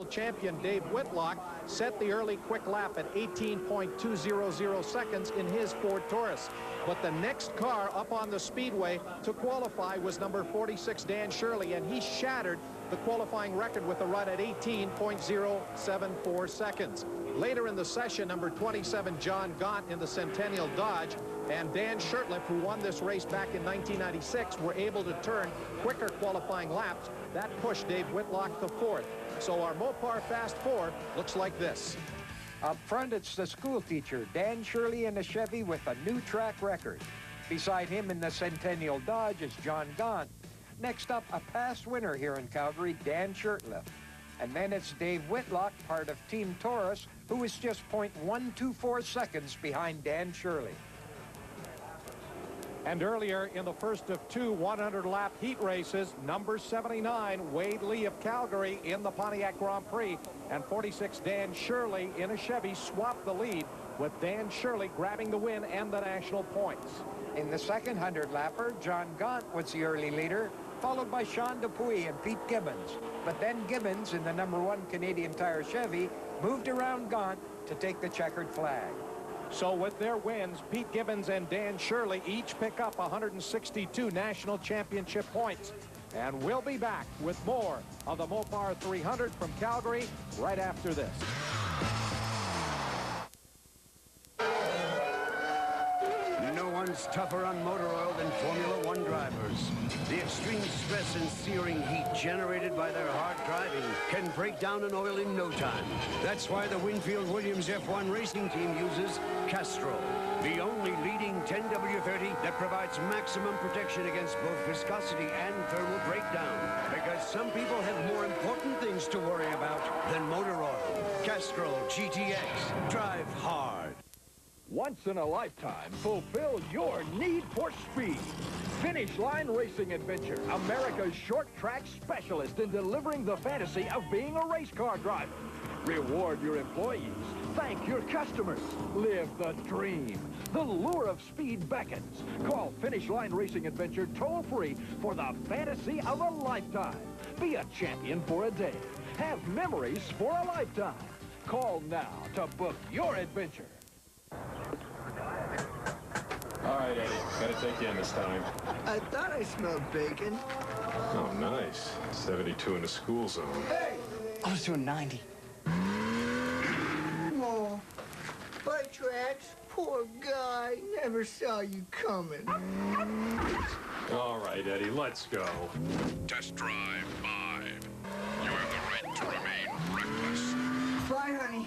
Champion Dave Whitlock set the early quick lap at 18.200 seconds in his Ford Taurus. But the next car up on the speedway to qualify was number 46, Dan Shirley, and he shattered the qualifying record with a run at 18.074 seconds. Later in the session, number 27, John Gaunt in the Centennial Dodge, and Dan Shirtliff, who won this race back in 1996, were able to turn quicker qualifying laps. That pushed Dave Whitlock to fourth. So our Mopar Fast Four looks like this. Up front, it's the school teacher, Dan Shirley, in a Chevy with a new track record. Beside him in the Centennial Dodge is John Gaunt. Next up, a past winner here in Calgary, Dan Shirtliff. And then it's Dave Whitlock, part of Team Taurus, who is just 0.124 seconds behind Dan Shirley. And earlier in the first of two 100-lap heat races, number 79, Wade Lee of Calgary in the Pontiac Grand Prix, and 46, Dan Shirley in a Chevy swapped the lead, with Dan Shirley grabbing the win and the national points. In the second 100-lapper, John Gaunt was the early leader, followed by Sean Dupuis and Pete Gibbons. But then Gibbons, in the number 1 Canadian Tire Chevy, moved around Gaunt to take the checkered flag. So with their wins, Pete Gibbons and Dan Shirley each pick up 162 national championship points. And we'll be back with more of the Mopar 300 from Calgary right after this. No one's tougher on motor oil than Formula One drivers. The extreme stress and searing heat generated by their hard driving can break down an oil in no time. That's why the Winfield Williams F1 racing team uses Castrol, the only leading 10W30 that provides maximum protection against both viscosity and thermal breakdown. Because some people have more important things to worry about than motor oil. Castrol GTX. Drive hard. Once in a lifetime, fulfill your need for speed. Finish Line Racing Adventure, America's short track specialist in delivering the fantasy of being a race car driver. Reward your employees. Thank your customers. Live the dream. The lure of speed beckons. Call Finish Line Racing Adventure toll-free for the fantasy of a lifetime. Be a champion for a day. Have memories for a lifetime. Call now to book your adventure. All right, Eddie. Gotta take you in this time. I thought I smelled bacon. Oh, nice. 72 in the school zone. Hey! I was doing 90. Oh, bike tracks. Poor guy. Never saw you coming. All right, Eddie. Let's go. Test Drive 5. You have the right to remain reckless. Bye, honey.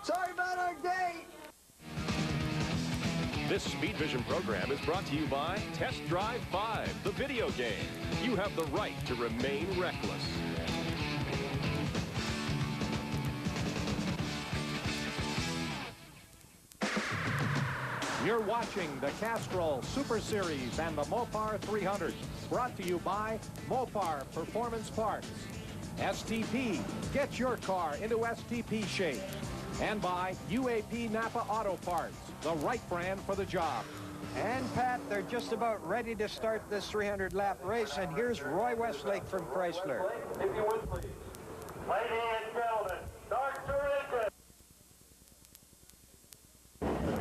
Sorry about our date. This Speed Vision program is brought to you by Test Drive 5, the video game. You have the right to remain reckless. You're watching the Castrol Super Series and the Mopar 300, brought to you by Mopar Performance Parts. STP, get your car into STP shape. And by UAP Napa Auto Parts, the right brand for the job. And Pat, they're just about ready to start this 300-lap race, and here's Roy Westlake from Chrysler. If you would, please. Ladies and gentlemen, start your engine.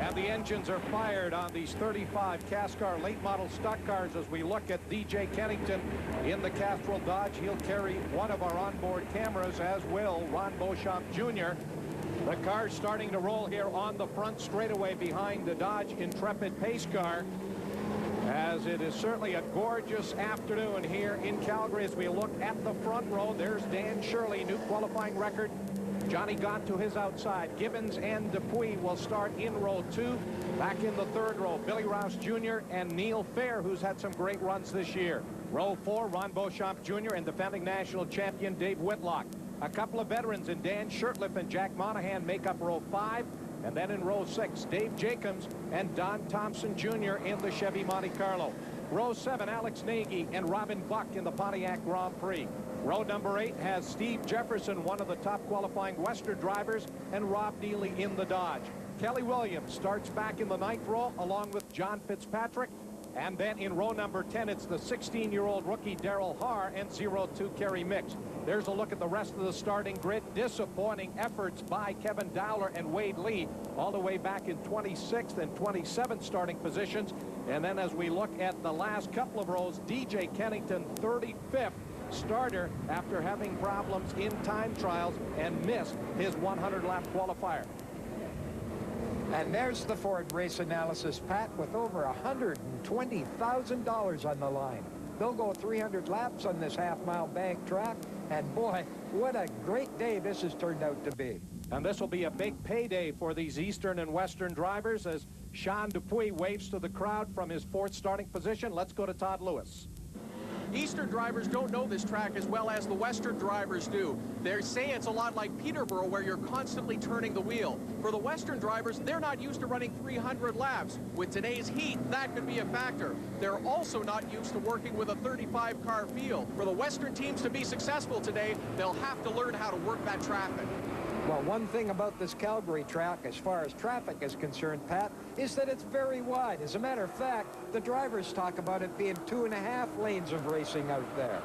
And the engines are fired on these 35 Cascar late model stock cars as we look at DJ Kennington in the Castrol Dodge. He'll carry one of our onboard cameras, as will Ron Beauchamp Jr. The car's starting to roll here on the front straightaway behind the Dodge Intrepid pace car, as it is certainly a gorgeous afternoon here in Calgary. As we look at the front row, there's Dan Shirley, new qualifying record. Johnny Gaunt to his outside. Gibbons and Dupuis will start in row 2. Back in the third row, Billy Rouse Jr. and Neil Fair, who's had some great runs this year. Row 4, Ron Beauchamp Jr. and defending national champion Dave Whitlock. A couple of veterans in Dan Shirtliff and Jack Monahan make up row 5. And then in row 6, Dave Jacobs and Don Thompson Jr. in the Chevy Monte Carlo. Row 7, Alex Nagy and Robin Buck in the Pontiac Grand Prix. Row number 8 has Steve Jefferson, one of the top qualifying Western drivers, and Rob Neely in the Dodge. Kelly Williams starts back in the 9th row along with John Fitzpatrick. And then in row number 10, it's the 16-year-old rookie Daryl Haar and 02 Kerry Mix. There's a look at the rest of the starting grid. Disappointing efforts by Kevin Dowler and Wade Lee all the way back in 26th and 27th starting positions. And then as we look at the last couple of rows, DJ Kennington, 35th starter after having problems in time trials and missed his 100-lap qualifier. And there's the Ford race analysis, Pat, with over $120,000 on the line. They'll go 300 laps on this half-mile bank track, and boy, what a great day this has turned out to be. And this will be a big payday for these Eastern and Western drivers as Sean Dupuis waves to the crowd from his 4th starting position. Let's go to Todd Lewis. Eastern drivers don't know this track as well as the Western drivers do. They say it's a lot like Peterborough, where you're constantly turning the wheel. For the Western drivers, they're not used to running 300 laps. With today's heat, that could be a factor. They're also not used to working with a 35-car field. For the Western teams to be successful today, they'll have to learn how to work that traffic. Well, one thing about this Calgary track, as far as traffic is concerned, Pat, is that it's very wide. As a matter of fact, the drivers talk about it being 2.5 lanes of racing out there.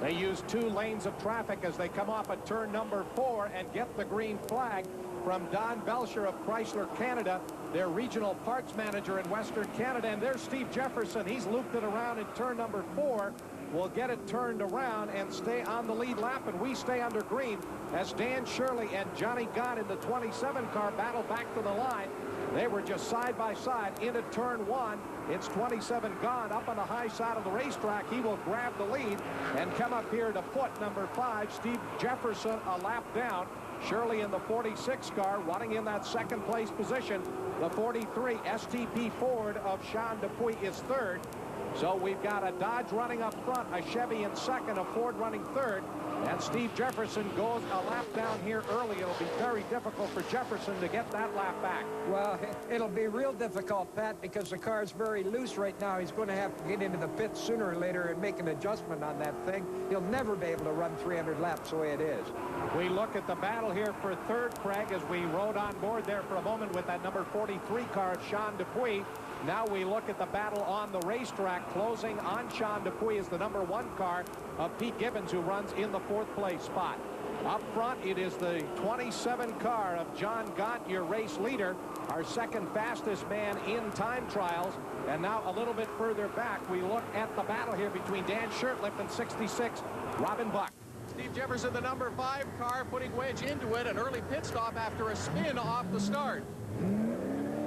They use 2 lanes of traffic as they come off at turn number 4 and get the green flag from Don Belcher of Chrysler Canada, their regional parts manager in Western Canada. And there's Steve Jefferson. He's looped it around in turn number 4. Will get it turned around and stay on the lead lap, and we stay under green as Dan Shirley and Johnny Gott in the 27 car battle back to the line. They were just side by side into turn 1. It's 27 gone up on the high side of the racetrack. He will grab the lead and come up here to foot number 5, Steve Jefferson, a lap down. Shirley in the 46 car running in that 2nd place position. The 43 STP Ford of Sean Dupuis is 3rd. So we've got a Dodge running up front, a Chevy in 2nd, a Ford running 3rd, and Steve Jefferson goes a lap down here early. It'll be very difficult for Jefferson to get that lap back. Well, it'll be real difficult, Pat, because the car's very loose right now. He's going to have to get into the pit sooner or later and make an adjustment on that thing. He'll never be able to run 300 laps the way it is. We look at the battle here for 3rd, Craig, as we rode on board there for a moment with that number 43 car of Sean Dupuis. Now we look at the battle on the racetrack. Closing on Sean Dupuis is the number 1 car of Pete Gibbons, who runs in the 4th place spot. Up front, it is the 27 car of John Gott, your race leader, our 2nd fastest man in time trials. And now a little bit further back, we look at the battle here between Dan Shirtliff and 66, Robin Buck. Steve Jefferson, the number 5 car, putting wedge into it. An early pit stop after a spin off the start.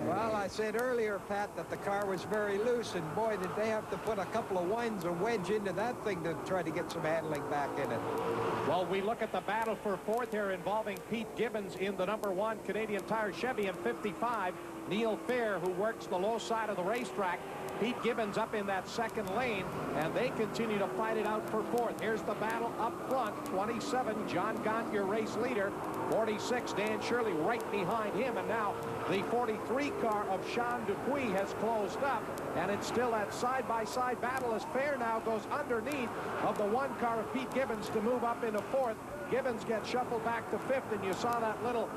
Well, I said earlier, Pat, that the car was very loose, and boy, did they have to put a couple of winds of wedge into that thing to try to get some handling back in it. Well, we look at the battle for 4th here involving Pete Gibbons in the number 1 Canadian Tire Chevy in 55. Neil Fair, who works the low side of the racetrack. Pete Gibbons up in that 2nd lane, and they continue to fight it out for 4th. Here's the battle up front. 27, John Gott, your race leader. 46, Dan Shirley right behind him, and now the 43 car of Sean Dupuis has closed up, and it's still that side-by-side battle as Fair now goes underneath of the 1 car of Pete Gibbons to move up into 4th. Gibbons gets shuffled back to 5th, and you saw that little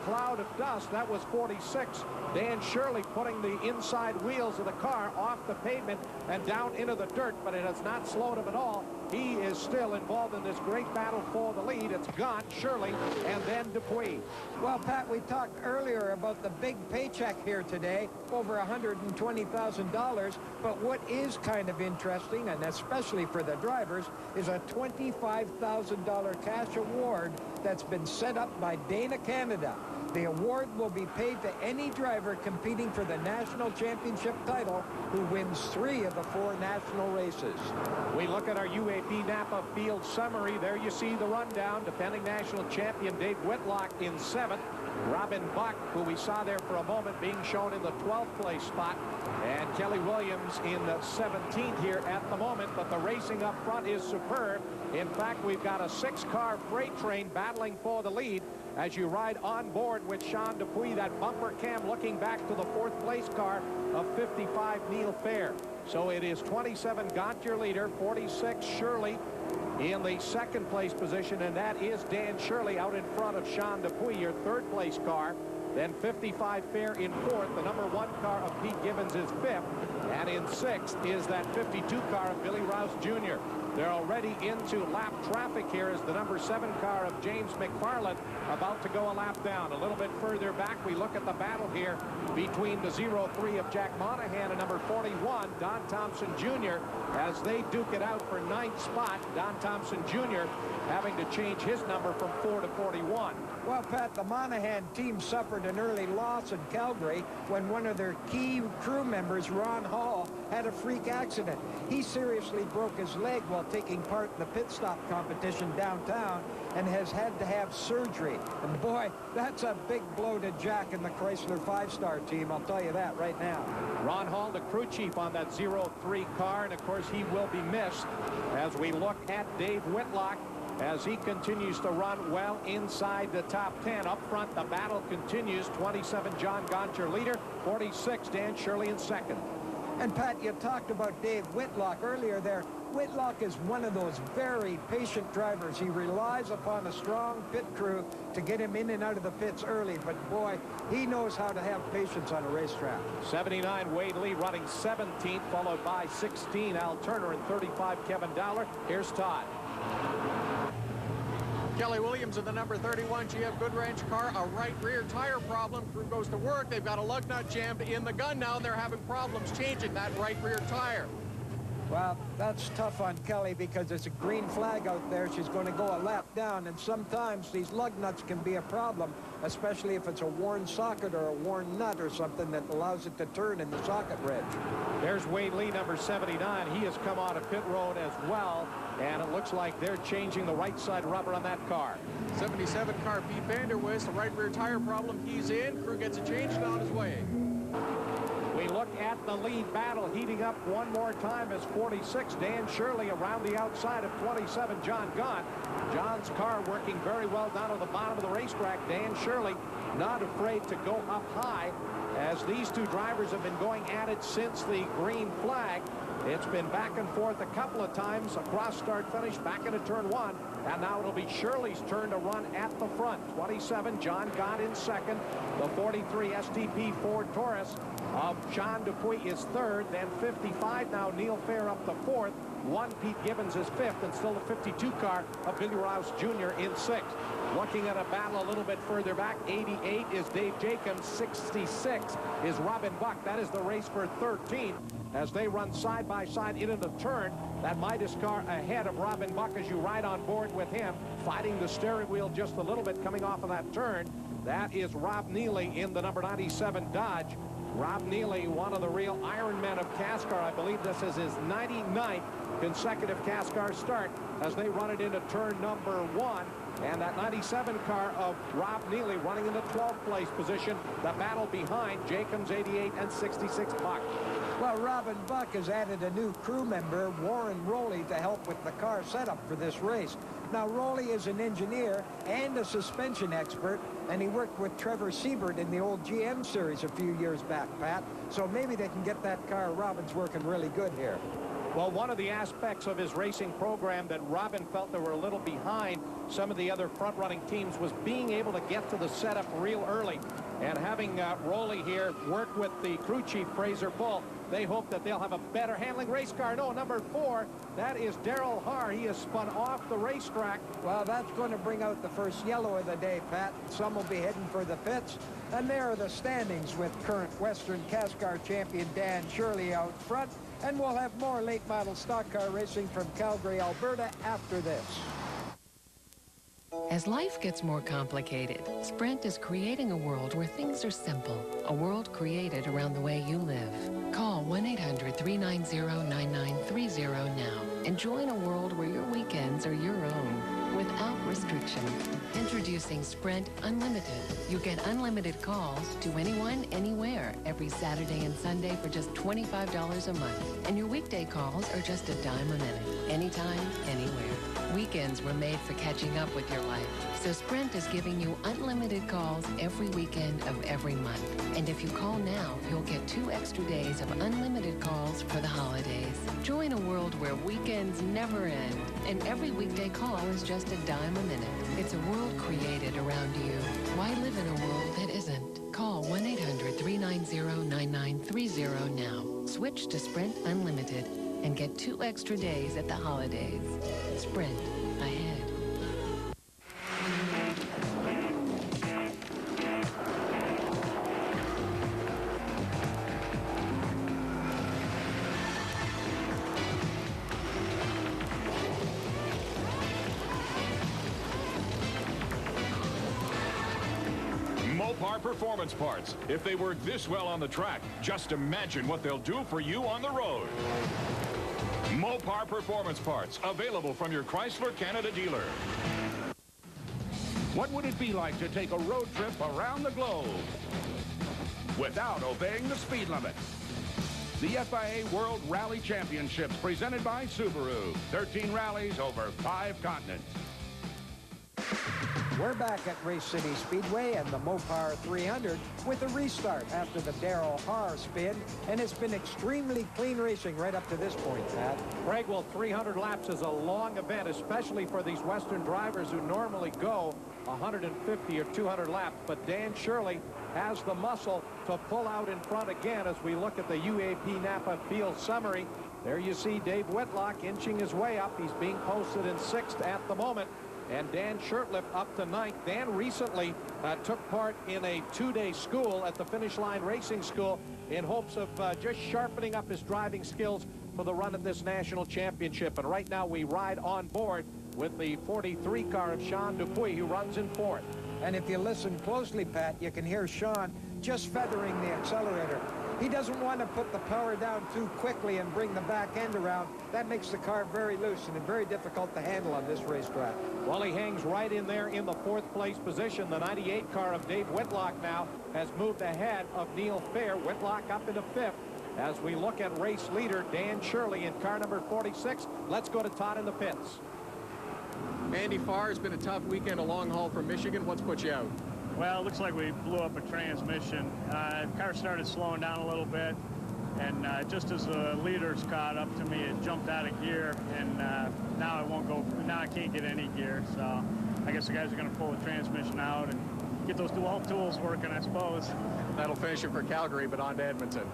cloud of dust. That was 46. Dan Shirley putting the inside wheels of the car off the pavement and down into the dirt, but it has not slowed him at all. He is still involved in this great battle for the lead. It's Gott, Shirley, and then Dupuis. Well, Pat, we talked earlier about the big paycheck here today, over $120,000. But what is kind of interesting, and especially for the drivers, is a $25,000 cash award that's been set up by Dana Canada. The award will be paid to any driver competing for the national championship title who wins 3 of the 4 national races. We look at our UAP Napa field summary. There you see the rundown. Defending national champion Dave Whitlock in 7th. Robin Buck, who we saw there for a moment, being shown in the 12th place spot. And Kelly Williams in the 17th here at the moment. But the racing up front is superb. In fact, we've got a 6-car freight train battling for the lead as you ride on board with Sean Dupuis, that bumper cam looking back to the 4th place car of 55, Neil Fair. So it is 27, Gott, your leader, 46, Shirley in the 2nd place position, and that is Dan Shirley out in front of Sean Dupuis, your 3rd place car. Then 55 Fair in 4th. The number 1 car of Pete Gibbons is 5th. And in 6th is that 52 car of Billy Rouse Jr. They're already into lap traffic here as the number 7 car of James McFarland about to go a lap down. A little bit further back, we look at the battle here between the 0-3 of Jack Monahan and number 41, Don Thompson Jr. as they duke it out for 9th spot. Don Thompson Jr. having to change his number from 4 to 41. Well, Pat, the Monahan team suffered an early loss in Calgary when one of their key crew members, Ron Hall, had a freak accident. He seriously broke his leg while taking part in the pit stop competition downtown and has had to have surgery. And boy, that's a big blow to Jack and the Chrysler 5-star team, I'll tell you that right now. Ron Hall, the crew chief on that 0-3 car, and of course he will be missed as we look at Dave Whitlock as he continues to run well inside the top 10. Up front, the battle continues. 27, John Goncher leader. 46, Dan Shirley in second. And Pat, you talked about Dave Whitlock earlier there. Whitlock is one of those very patient drivers. He relies upon a strong pit crew to get him in and out of the pits early. But boy, he knows how to have patience on a racetrack. 79, Wade Lee running 17th, followed by 16, Al Turner, and 35, Kevin Dowler. Here's Todd. Kelly Williams in the number 31 GF Goodwrench car, a right rear tire problem. Crew goes to work. They've got a lug nut jammed in the gun now. They're having problems changing that right rear tire. Well, that's tough on Kelly because there's a green flag out there. She's going to go a lap down, and sometimes these lug nuts can be a problem, especially if it's a worn socket or a worn nut or something that allows it to turn in the socket ridge. There's Wade Lee, number 79. He has come out of pit road as well, and it looks like they're changing the right side rubber on that car. 77 car, Pete Vanderwist, a right rear tire problem. He's in. Crew gets it changed on his way. We look at the lead battle heating up one more time as 46, Dan Shirley around the outside of 27, John Gaunt. John's car working very well down at the bottom of the racetrack. Dan Shirley not afraid to go up high as these two drivers have been going at it since the green flag. It's been back and forth a couple of times across start finish back into turn 1, and now it'll be Shirley's turn to run at the front. 27, John Gaunt in second. The 43 STP Ford Taurus of Sean Dupuis is third. Then 55 now, Neil Fair up to fourth. 1 Pete Gibbons is fifth, and still the 52 car of Billy Rouse Jr. in sixth. Looking at a battle a little bit further back, 88 is Dave Jacobs, 66 is Robin Buck. That is the race for 13th as they run side by side into the turn. That Midas car ahead of Robin Buck as you ride on board with him, fighting the steering wheel just a little bit coming off of that turn. That is Rob Neely in the number 97 Dodge. Rob Neely, one of the real Iron Men of Cascar. I believe this is his 99th consecutive Cascar start as they run it into turn number 1. And that 97 car of Rob Neely running in the 12th place position. The battle behind Jacobs, 88, and 66 Buck. Well, Robin Buck has added a new crew member, Warren Rowley, to help with the car setup for this race. Now, Rowley is an engineer and a suspension expert, and he worked with Trevor Siebert in the old GM series a few years back, Pat. So maybe they can get that car Robin's working really good here. Well, one of the aspects of his racing program that Robin felt they were a little behind some of the other front-running teams was being able to get to the setup real early. And having Rowley here work with the crew chief, Fraser Bull, they hope that they'll have a better handling race car. No, number 4, that is Darrell Haar. He has spun off the racetrack. Well, that's going to bring out the first yellow of the day, Pat. Some will be heading for the pits. And there are the standings with current Western Cascar champion Dan Shirley out front. And we'll have more late model stock car racing from Calgary, Alberta after this. As life gets more complicated, Sprint is creating a world where things are simple. A world created around the way you live. Call 1-800-390-9930 now and join a world where your weekends are your own, without restriction. Introducing Sprint Unlimited. You get unlimited calls to anyone, anywhere, every Saturday and Sunday for just $25 a month. And your weekday calls are just $0.10 a minute, anytime, anywhere. Weekends were made for catching up with your life. So Sprint is giving you unlimited calls every weekend of every month. And if you call now, you'll get 2 extra days of unlimited calls for the holidays. Join a world where weekends never end, and every weekday call is just $0.10 a minute. It's a world created around you. Why live in a world that isn't? Call 1-800-390-9930 now. Switch to Sprint Unlimited and get 2 extra days at the holidays. Sprint ahead. Mopar Performance Parts. If they work this well on the track, just imagine what they'll do for you on the road. Mopar Performance Parts, available from your Chrysler Canada dealer. What would it be like to take a road trip around the globe without obeying the speed limit? The FIA World Rally Championships, presented by Subaru. 13 rallies over 5 continents. We're back at Race City Speedway and the Mopar 300 with a restart after the Darrell Haar spin, and it's been extremely clean racing right up to this point, Pat. Greg, well, 300 laps is a long event, especially for these Western drivers who normally go 150 or 200 laps, but Dan Shirley has the muscle to pull out in front again as we look at the UAP Napa field summary. There you see Dave Whitlock inching his way up. He's being posted in 6th at the moment. And Dan Shurtleff up to 9th. Dan recently took part in a 2-day school at the Finish Line Racing School in hopes of just sharpening up his driving skills for the run at this national championship. And right now we ride on board with the 43 car of Sean Dupuis, who runs in 4th. And if you listen closely, Pat, you can hear Sean just feathering the accelerator. He doesn't want to put the power down too quickly and bring the back end around. That makes the car very loose and very difficult to handle on this racetrack. Well, he hangs right in there in the 4th place position. The 98 car of Dave Whitlock now has moved ahead of Neil Fair. Whitlock up into 5th. As we look at race leader Dan Shirley in car number 46. Let's go to Todd in the pits. Andy Farr, has been a tough weekend, a long haul from Michigan. What's put you out? Well, it looks like we blew up a transmission. The car started slowing down a little bit, and just as the leaders caught up to me, it jumped out of gear, and now it won't go. Now I can't get any gear, so I guess the guys are going to pull the transmission out and get those dual tools working, I suppose. That'll finish it for Calgary, but on to Edmonton.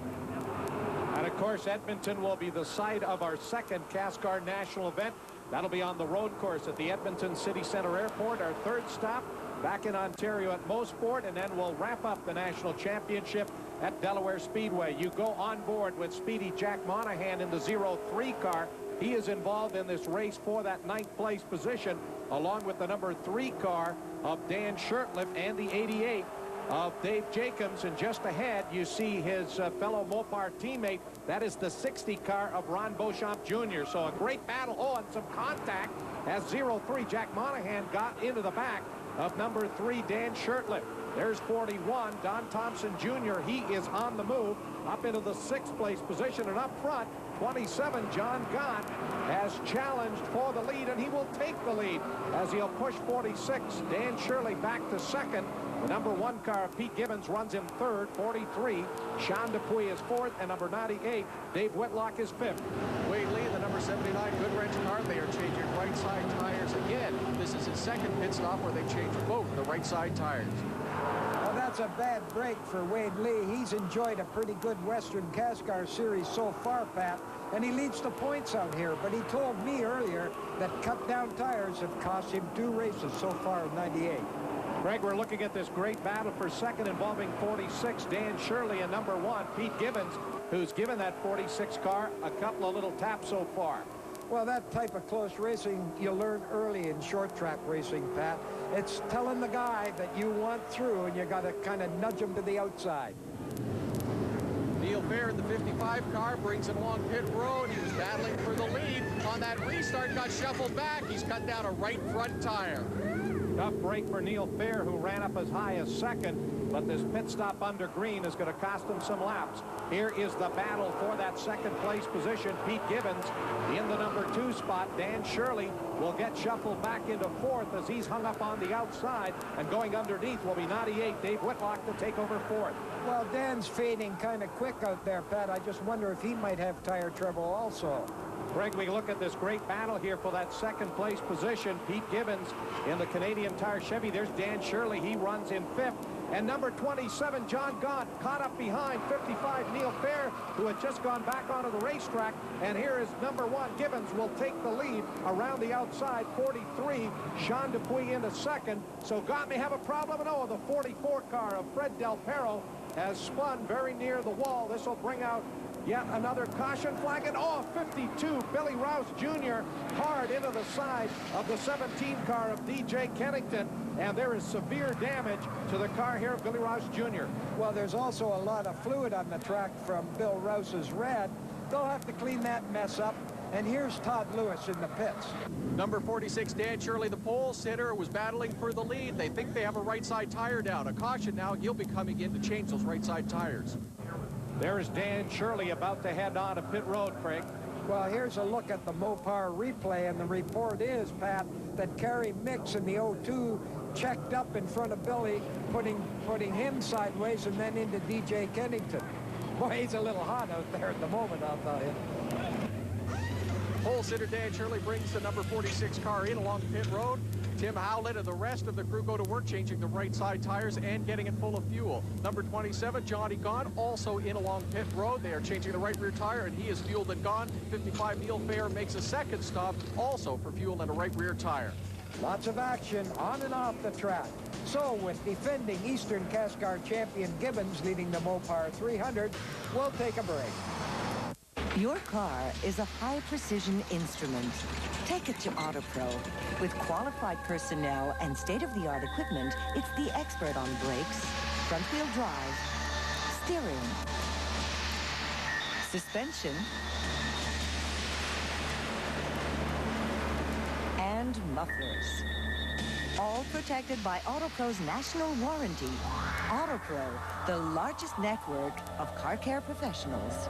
And of course, Edmonton will be the site of our 2nd Cascar national event. That'll be on the road course at the Edmonton City Center Airport. Our 3rd stop back in Ontario at Mosport, and then we'll wrap up the national championship at Delaware Speedway. You go on board with Speedy Jack Monahan in the 03 car. He is involved in this race for that 9th place position, along with the number 3 car of Dan Shurtleff and the 88 of Dave Jacobs. And just ahead, you see his fellow Mopar teammate. That is the 60 car of Ron Beauchamp Jr. So a great battle. Oh, and some contact as 03 Jack Monahan got into the back of number 3 Dan Shurtleff. There's 41 Don Thompson Jr. He is on the move up into the 6th place position, and up front 27 John Gant has challenged for the lead, and he will take the lead as he'll push 46 Dan Shirley back to 2nd. The number 1 car of Pete Gibbons runs in 3rd. 43 Sean Dupuis is 4th, and number 98 Dave Whitlock is 5th. Wade Lee, the number 79 Goodwrench car. They are changing right side tires again. This is his 2nd pit stop where they changed both the right side tires. Well, that's a bad break for Wade Lee. He's enjoyed a pretty good Western Cascar series so far, Pat, and he leads the points out here. But he told me earlier that cut-down tires have cost him 2 races so far in 98. Greg, we're looking at this great battle for 2nd involving 46 Dan Shirley and number 1 Pete Gibbons, who's given that 46 car a couple of little taps so far. Well, that type of close racing you learn early in short track racing, Pat. It's telling the guy that you want through, and you got to kind of nudge him to the outside. Neil Fair in the 55 car brings him along pit road. He was battling for the lead on that restart, got shuffled back. He's cut down a right front tire. Tough break for Neil Fair, who ran up as high as 2nd, but this pit stop under green is going to cost him some laps. Here is the battle for that 2nd place position. Pete Gibbons in the number 2 spot. Dan Shirley will get shuffled back into 4th as he's hung up on the outside, and going underneath will be 98 Dave Whitlock to take over 4th. Well, Dan's fading kind of quick out there, Pat. I just wonder if he might have tire trouble also. Greg, we look at this great battle here for that second place position. Pete Gibbons in the Canadian Tire Chevy. There's Dan Shirley. He runs in 5th. And number 27, John Gaunt, caught up behind 55, Neil Fair, who had just gone back onto the racetrack. And here is number 1, Gibbons will take the lead around the outside. 43, Sean Dupuis into 2nd. So Gaunt may have a problem. No, the 44 car of Fred Del Perro has spun very near the wall. This will bring out yet another caution flag. And 52, Billy Rouse Jr. hard into the side of the 17 car of DJ Kennington. And there is severe damage to the car here of Billy Rouse Jr. Well, there's also a lot of fluid on the track from Bill Rouse's red. They'll have to clean that mess up. And here's Todd Lewis in the pits. Number 46, Dan Shirley, the pole sitter, was battling for the lead. They think they have a right side tire down. A caution now. He'll be coming in to change those right side tires. There's Dan Shirley about to head on to pit road, Craig. Well, here's a look at the Mopar replay, and the report is, Pat, that Kerry Mix in the 02 checked up in front of Billy, putting him sideways and then into DJ Kennington. Boy, he's a little hot out there at the moment, I'll tell you. Pole sitter Dan Shirley brings the number 46 car in along pit road. Tim Howlett and the rest of the crew go to work changing the right side tires and getting it full of fuel. Number 27, Johnny Gaunt, also in along pit road. They are changing the right rear tire, and he is fueled and gone. 55, Neil Fair makes a second stop, also for fuel and a right rear tire. Lots of action on and off the track. So with defending Eastern Cascar champion Gibbons leading the Mopar 300, we'll take a break. Your car is a high-precision instrument. Take it to AutoPro. With qualified personnel and state-of-the-art equipment, it's the expert on brakes, front-wheel drive, steering, suspension, and mufflers. All protected by AutoPro's national warranty. AutoPro, the largest network of car care professionals.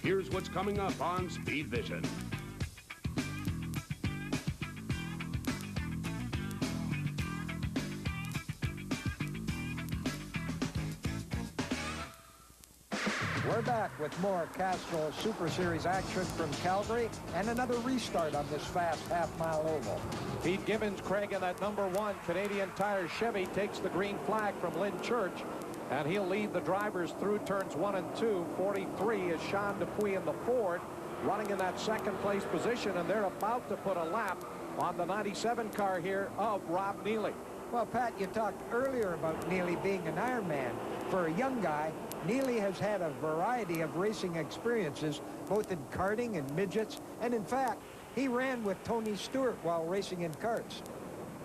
Here's what's coming up on Speed Vision. We're back with more Castrol Super Series action from Calgary and another restart on this fast half-mile oval. Pete Gibbons, Craig, in that number 1 Canadian Tire Chevy takes the green flag from Lynn Church. And he'll lead the drivers through turns 1 and 2. 43 is Sean Dupuis in the Ford, running in that second place position, and they're about to put a lap on the 97 car here of Rob Neely. Well, Pat, you talked earlier about Neely being an Ironman. For a young guy, Neely has had a variety of racing experiences, both in karting and midgets, and in fact, he ran with Tony Stewart while racing in karts.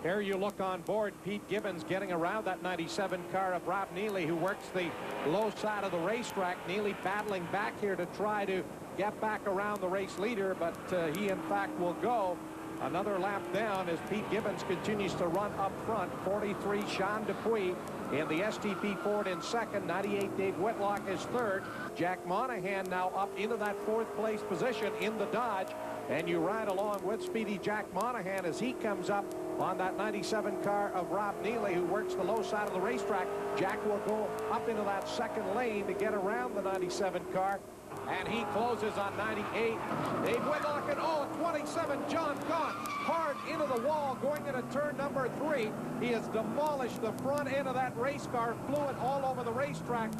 Here you look on board, Pete Gibbons getting around that 97 car of Rob Neely, who works the low side of the racetrack. Neely battling back here to try to get back around the race leader, but he in fact will go another lap down as Pete Gibbons continues to run up front. 43, Sean Dupuis in the STP Ford in second. 98, Dave Whitlock is third. Jack Monahan now up into that 4th place position in the Dodge. And you ride along with Speedy Jack Monahan as he comes up on that 97 car of Rob Neely, who works the low side of the racetrack. Jack will go up into that second lane to get around the 97 car. And he closes on 98. Dave Whitlock and 27, John Gaunt, hard into the wall, going into turn number 3. He has demolished the front end of that race car, fluid all over the racetrack.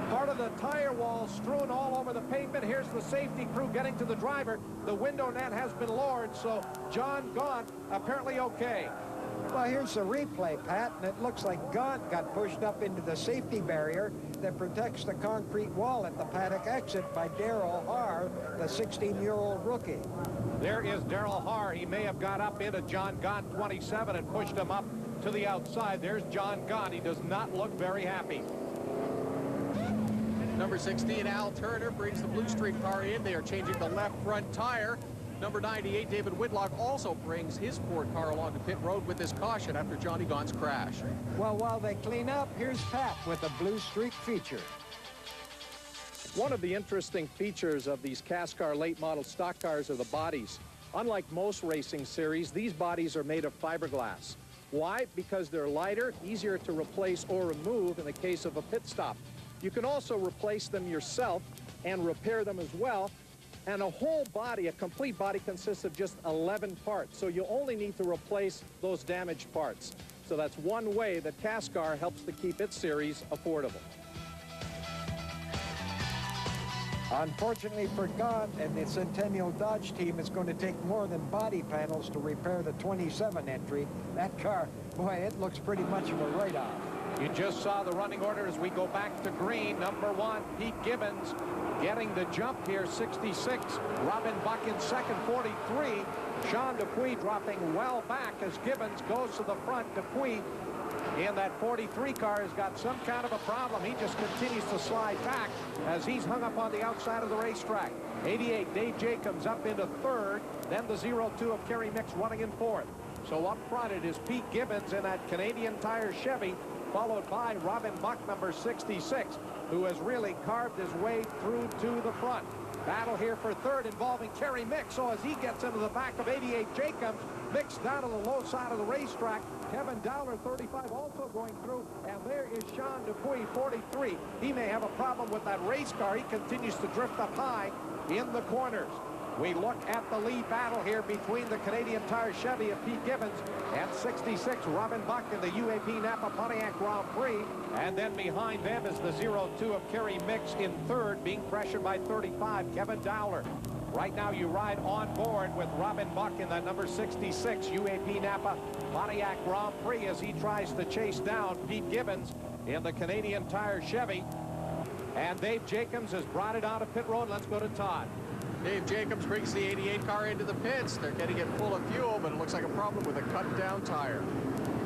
Part of the tire wall strewn all over the pavement. Here's the safety crew getting to the driver. The window net has been lowered, so John Gaunt apparently okay. Well, here's the replay, Pat, and it looks like Gaunt got pushed up into the safety barrier that protects the concrete wall at the paddock exit by Darrell Haar, the 16-year-old rookie. There is Darrell Haar. He may have got up into John Gaunt, 27, and pushed him up to the outside. There's John Gaunt. He does not look very happy. Number 16, Al Turner, brings the Blue Street car in. They are changing the left front tire. Number 98, David Whitlock, also brings his Ford car along to pit road with this caution after Johnny Gaunt's crash. Well, while they clean up, here's Pat with a Blue Streak feature. One of the interesting features of these Cascar late model stock cars are the bodies. Unlike most racing series, these bodies are made of fiberglass. Why? Because they're lighter, easier to replace or remove in the case of a pit stop. You can also replace them yourself and repair them as well. And a whole body, a complete body, consists of just 11 parts. So you only need to replace those damaged parts. So that's one way that Cascar helps to keep its series affordable. Unfortunately for Gaunt and the Centennial Dodge team, it's going to take more than body panels to repair the 27 entry. That car, boy, it looks pretty much of a write-off. You just saw the running order as we go back to green. Number 1, Pete Gibbons getting the jump here, 66. Robin Buck in second, 43. Sean Dupuis dropping well back as Gibbons goes to the front. Dupuis in that 43 car has got some kind of a problem. He just continues to slide back as he's hung up on the outside of the racetrack. 88, Dave Jacobs up into third. Then the 02 of Kerry Mix running in fourth. So up front it is Pete Gibbons in that Canadian Tire Chevy, followed by Robin Buck, number 66, who has really carved his way through to the front. Battle here for third involving Kerry Mix. So as he gets into the back of 88 Jacobs, Mix down to the low side of the racetrack. Kevin Dowler, 35, also going through. And there is Sean Dupuis, 43. He may have a problem with that race car. He continues to drift up high in the corners. We look at the lead battle here between the Canadian Tire Chevy of Pete Gibbons and 66 Robin Buck in the UAP Napa Pontiac Grand Prix. And then behind them is the 02 of Kerry Mix in third, being pressured by 35 Kevin Dowler. Right now you ride on board with Robin Buck in that number 66 UAP Napa Pontiac Grand Prix as he tries to chase down Pete Gibbons in the Canadian Tire Chevy. And Dave Jacobs has brought it out of pit road. Let's go to Todd. Dave Jacobs brings the 88 car into the pits. They're getting it full of fuel, but it looks like a problem with a cut-down tire.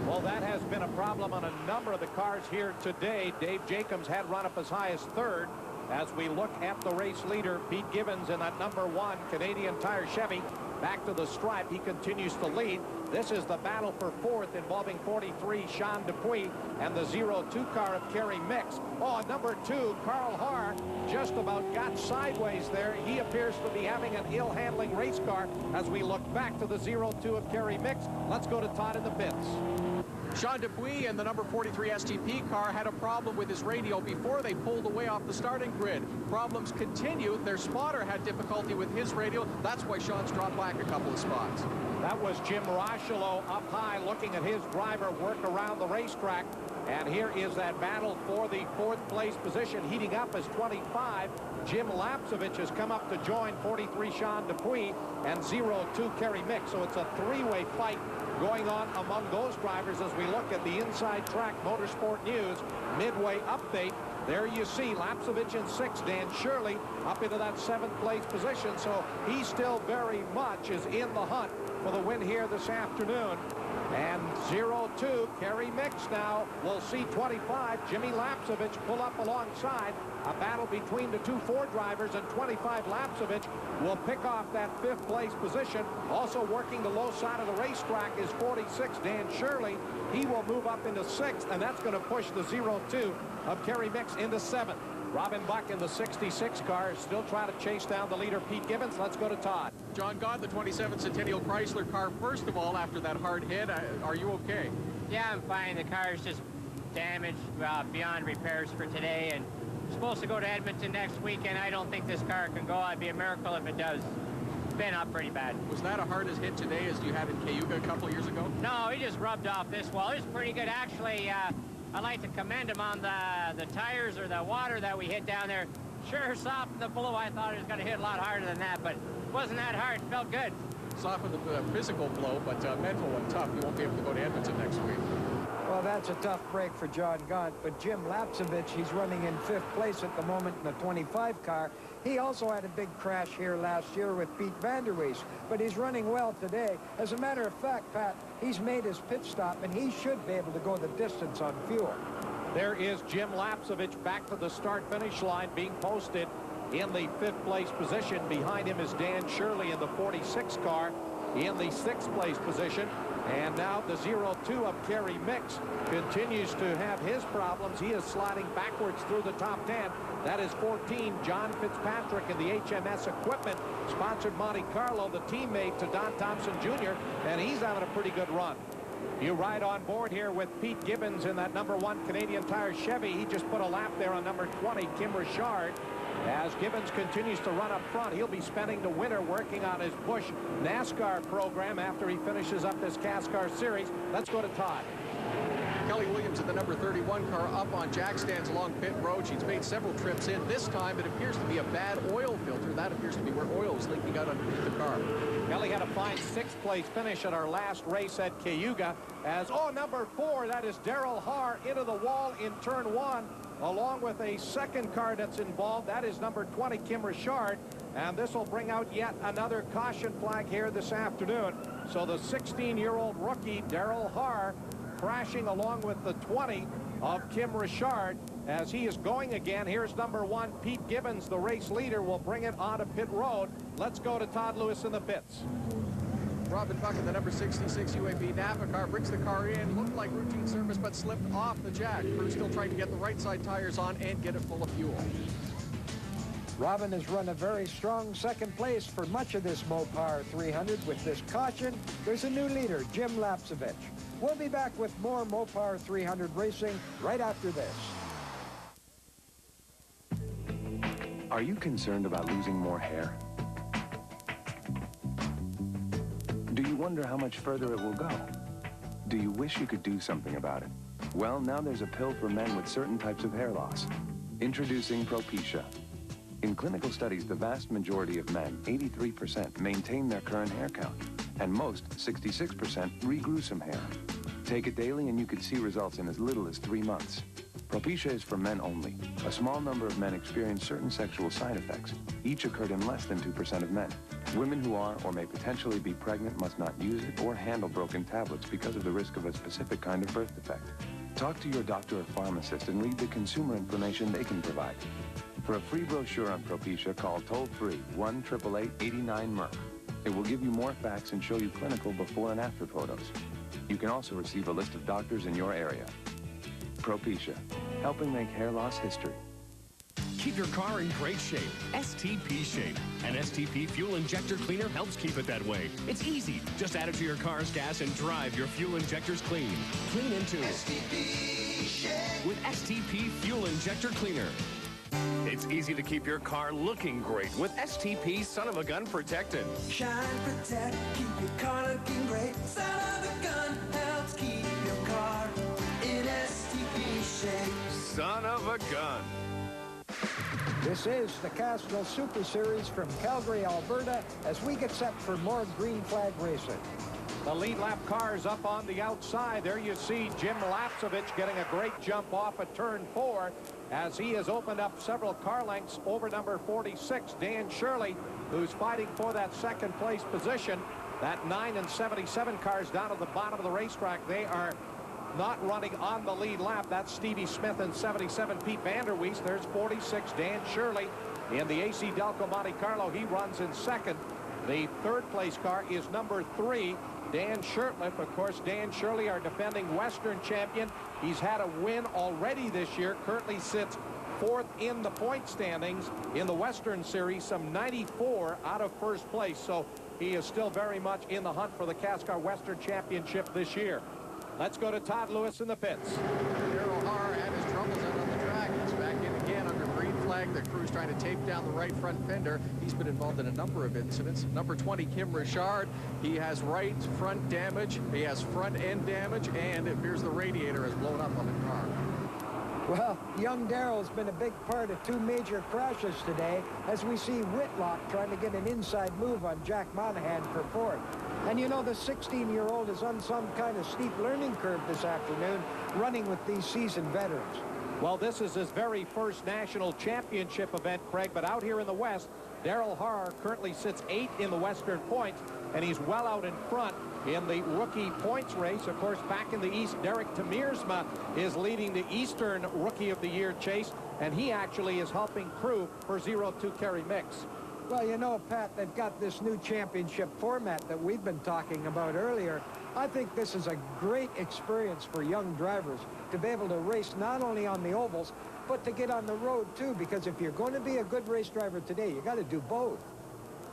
Well, that has been a problem on a number of the cars here today. Dave Jacobs had run up as high as third. As we look at the race leader, Pete Gibbons in that number 1 Canadian Tire Chevy, back to the stripe. He continues to lead. This is the battle for fourth involving 43 Sean Dupuis and the 02 car of Kerry Mix. Oh, number 2, Carl Haar, just about got sideways there. He appears to be having an ill-handling race car as we look back to the 02 of Kerry Mix. Let's go to Todd in the pits. Sean Dupuis and the number 43 STP car had a problem with his radio before they pulled away off the starting grid. Problems continue. Their spotter had difficulty with his radio. That's why Sean's dropped back a couple of spots. That was Jim Rochelo up high looking at his driver work around the racetrack. And here is that battle for the 4th place position. Heating up as 25. Jim Lapsovich has come up to join 43 Sean Dupuis and 02 Kerry Mix. So it's a three-way fight going on among those drivers as we look at the Inside Track Motorsport News midway update. There you see Lapsovich in 6, Dan Shirley up into that 7th place position. So he still very much is in the hunt for the win here this afternoon. And 02 Kerry Mix now will see 25 Jimmy Lapsovich pull up alongside. A battle between the 2 Ford drivers, and 25 Lapsovich will pick off that 5th place position. Also working the low side of the racetrack is 46 Dan Shirley. He will move up into 6th, and that's going to push the 02 of Kerry Mix into 7th. Robin Buck in the 66 car is still trying to chase down the leader, Pete Gibbons. Let's go to Todd. John Gott, the 27 Centennial Chrysler car, first of all, after that hard hit, are you okay? Yeah, I'm fine. The car is just damaged beyond repairs for today, and supposed to go to Edmonton next weekend. I don't think this car can go. It'd be a miracle if it does. It's been up pretty bad. Was that a hard as hit today as you had in Cayuga a couple of years ago? No, he just rubbed off this wall. It was pretty good, actually. I'd like to commend him on the tires or the water that we hit down there. Sure softened the blow. I thought it was going to hit a lot harder than that, but it wasn't that hard. It felt good. Softened the physical blow, but mental and tough. You won't be able to go to Edmonton next week. Well, that's a tough break for John Gaunt, but Jim Lapsovich, he's running in 5th place at the moment in the 25 car. He also had a big crash here last year with Pete Vanderwees, but he's running well today. As a matter of fact, Pat, he's made his pit stop, and he should be able to go the distance on fuel. There is Jim Lapsovich back to the start-finish line, being posted in the 5th place position. Behind him is Dan Shirley in the 46 car in the 6th place position. And now the 02 of Kerry Mix continues to have his problems. He is sliding backwards through the top 10. That is 14, John Fitzpatrick in the HMS Equipment, sponsored Monte Carlo, the teammate to Don Thompson Jr., and he's having a pretty good run. You ride on board here with Pete Gibbons in that number 1 Canadian Tire Chevy. He just put a lap there on number 20, Kim Richard. As Gibbons continues to run up front, he'll be spending the winter working on his Busch NASCAR program after he finishes up this Cascar series. Let's go to Todd. Kelly Williams in the number 31 car up on jack stands along pit road. She's made several trips in. This time it appears to be a bad oil filter. That appears to be where oil is leaking out underneath the car. Kelly had a fine 6th place finish at our last race at Cayuga as, number 4, that is Daryl Haar into the wall in turn 1, along with a second car that's involved. That is number 20, Kim Richard. And this will bring out yet another caution flag here this afternoon. So the 16-year-old rookie, Daryl Haar, crashing along with the 20 of Kim Richard as he is going again. Here's number 1, Pete Gibbons, the race leader, will bring it onto pit road. Let's go to Todd Lewis in the pits. Robin Buck in the number 66 UAB Napa car brings the car in. Looked like routine service, but slipped off the jack. Crew still trying to get the right side tires on and get it full of fuel. Robin has run a very strong 2nd place for much of this Mopar 300. With this caution, there's a new leader, Jim Lapsevich. We'll be back with more Mopar 300 racing right after this. Are you concerned about losing more hair? Do you wonder how much further it will go? Do you wish you could do something about it? Well, now there's a pill for men with certain types of hair loss. Introducing Propecia. In clinical studies, the vast majority of men, 83%, maintain their current hair count, and most, 66%, regrew some hair. Take it daily and you could see results in as little as 3 months. Propecia is for men only. A small number of men experience certain sexual side effects. Each occurred in less than 2% of men. Women who are or may potentially be pregnant must not use it or handle broken tablets because of the risk of a specific kind of birth defect. Talk to your doctor or pharmacist and read the consumer information they can provide. For a free brochure on Propecia, call toll-free 1-888-89-MERC. It will give you more facts and show you clinical before and after photos. You can also receive a list of doctors in your area. Propecia, helping make hair loss history. Keep your car in great shape. STP shape. An STP fuel injector cleaner helps keep it that way. It's easy. Just add it to your car's gas and drive your fuel injectors clean. Clean into STP shape with STP fuel injector cleaner. It's easy to keep your car looking great with STP Son of a Gun Protectant. Shine, protect, keep your car looking great. Son of a gun helps keep your car in STP shape. Son of a gun. This is the Castrol Super Series from Calgary, Alberta, as we get set for more green flag racing. The lead lap cars up on the outside. There you see Jim Lapsevich getting a great jump off at turn 4 as he has opened up several car lengths over number 46, Dan Shirley, who's fighting for that 2nd place position. That 9 and 77 cars down at the bottom of the racetrack, they are not running on the lead lap. That's Stevie Smith and 77, Pete Vanderwees. There's 46, Dan Shirley. In the AC Delco Monte Carlo, he runs in 2nd. The 3rd place car is number 3, Dan Shirtliff. Of course, Dan Shirley, our defending Western champion. He's had a win already this year. Currently sits 4th in the point standings in the Western Series, some 94 out of 1st place. So he is still very much in the hunt for the Cascar Western Championship this year. Let's go to Todd Lewis in the pits. Daryl Haar had his troubles out on the track. He's back in again under green flag. The crew's trying to tape down the right front fender. He's been involved in a number of incidents. Number 20, Kim Richard. He has right front damage. He has front end damage, and it appears the radiator has blown up on the car. Well, young Daryl's been a big part of 2 major crashes today as we see Whitlock trying to get an inside move on Jack Monahan for 4th. And you know, the 16-year-old is on some kind of steep learning curve this afternoon, running with these seasoned veterans. Well, this is his very first national championship event, Craig, but out here in the West, Daryl Haar currently sits 8th in the Western points, and he's well out in front in the rookie points race. Of course, back in the East, Derek Temiersma is leading the Eastern Rookie of the Year chase, and he actually is helping crew for 0-2 carry mix. Well, you know, Pat, they've got this new championship format that we've been talking about earlier. I think this is a great experience for young drivers to be able to race not only on the ovals, but to get on the road, too, because if you're going to be a good race driver today, you got to do both.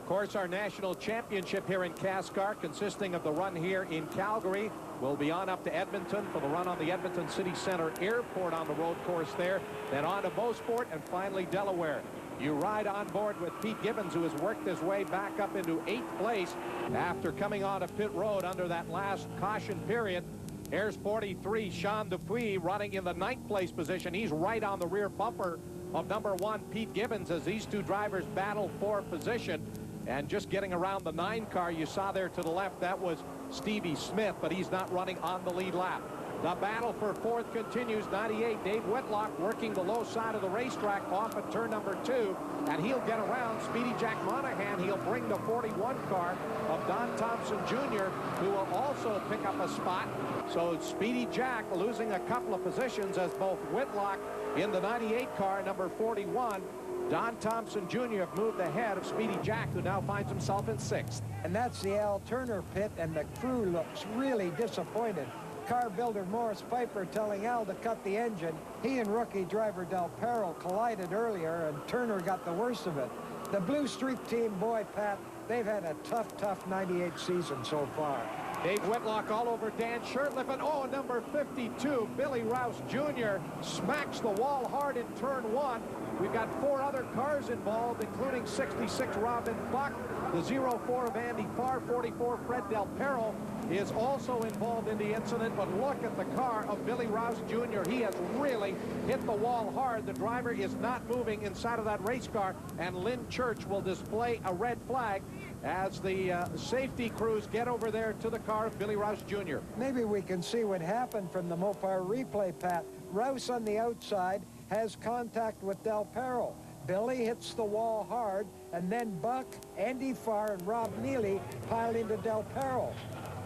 Of course, our national championship here in Cascar, consisting of the run here in Calgary, will be on up to Edmonton for the run on the Edmonton City Center Airport on the road course there, then on to Beausport, and finally Delaware. You ride on board with Pete Gibbons, who has worked his way back up into 8th place after coming on to pit road under that last caution period. Here's 43, Sean Dupuis, running in the 9th place position. He's right on the rear bumper of number 1, Pete Gibbons, as these two drivers battle for position. And just getting around the 9 car you saw there to the left, that was Stevie Smith, but he's not running on the lead lap. The battle for 4th continues. 98, Dave Whitlock working the low side of the racetrack off at turn number 2, and he'll get around Speedy Jack Monahan. He'll bring the 41 car of Don Thompson Jr., who will also pick up a spot. So Speedy Jack losing a couple of positions as both Whitlock in the 98 car, number 41, Don Thompson Jr. have moved ahead of Speedy Jack, who now finds himself in 6th. And that's the Al Turner pit, and the crew looks really disappointed. Car builder Morris Piper telling Al to cut the engine. He and rookie driver Del Perro collided earlier, and Turner got the worst of it. The Blue Streak team, boy, Pat, they've had a tough 98 season so far. Dave Whitlock all over Dan Shurtleff, and oh, number 52, Billy Rouse Jr. smacks the wall hard in turn 1. We've got 4 other cars involved, including 66 Robin Buck, the 04 of Andy Farr, 44 Fred Del Perro is also involved in the incident, but look at the car of Billy Rouse Jr. He has really hit the wall hard. The driver is not moving inside of that race car, and Lynn Church will display a red flag as the safety crews get over there to the car of Billy Rouse Jr. Maybe we can see what happened from the Mopar replay, Pat. Rouse on the outside has contact with Del Perro. Billy hits the wall hard, and then Buck, Andy Farr, and Rob Neely pile into Del Perro.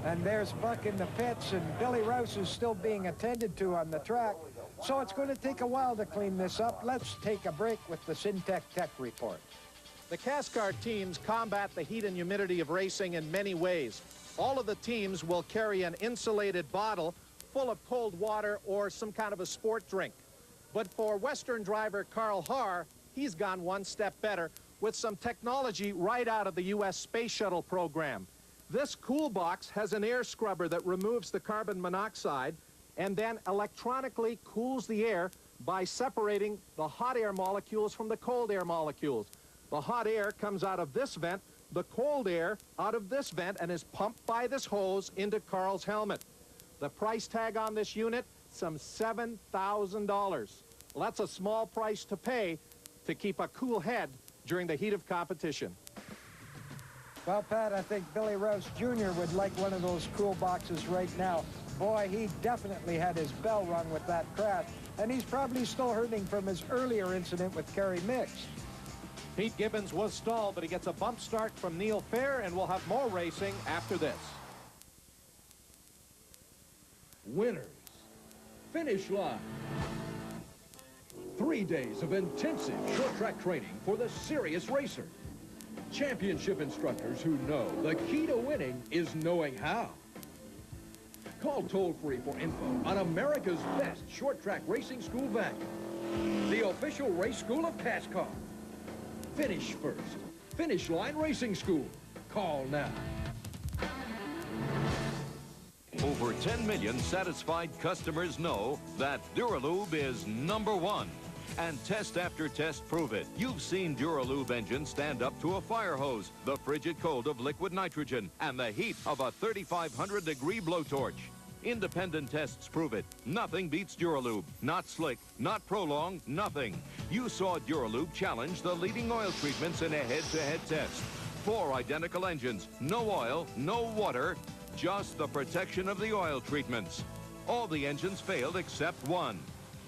And there's Buck in the pits, and Billy Rouse is still being attended to on the track. So it's going to take a while to clean this up. Let's take a break with the Syntec Tech Report. The Cascar teams combat the heat and humidity of racing in many ways. All of the teams will carry an insulated bottle full of cold water or some kind of a sport drink. But for Western driver Carl Haar, he's gone one step better with some technology right out of the U.S. Space Shuttle program. This cool box has an air scrubber that removes the carbon monoxide and then electronically cools the air by separating the hot air molecules from the cold air molecules. The hot air comes out of this vent, the cold air out of this vent, and is pumped by this hose into Carl's helmet. The price tag on this unit, some $7,000. Well, that's a small price to pay to keep a cool head during the heat of competition. Well, Pat, I think Billy Rouse Jr. would like one of those cool boxes right now. Boy, he definitely had his bell rung with that crash, and he's probably still hurting from his earlier incident with Kerry Mix. Pete Gibbons was stalled, but he gets a bump start from Neil Fair, and we'll have more racing after this. Winners. Finish line. 3 days of intensive short-track training for the serious racer. Championship instructors who know the key to winning is knowing how. Call toll-free for info on America's best short-track racing school venue, the official race school of Cascar. Finish first. Finish Line Racing School. Call now. Over 10 million satisfied customers know that Duralube is #1. And test after test prove it. You've seen Duralube engines stand up to a fire hose, the frigid cold of liquid nitrogen, and the heat of a 3,500-degree blowtorch. Independent tests prove it. Nothing beats Duralube. Not slick, not prolonged, nothing. You saw Duralube challenge the leading oil treatments in a head-to-head test. 4 identical engines, no oil, no water, just the protection of the oil treatments. All the engines failed except one.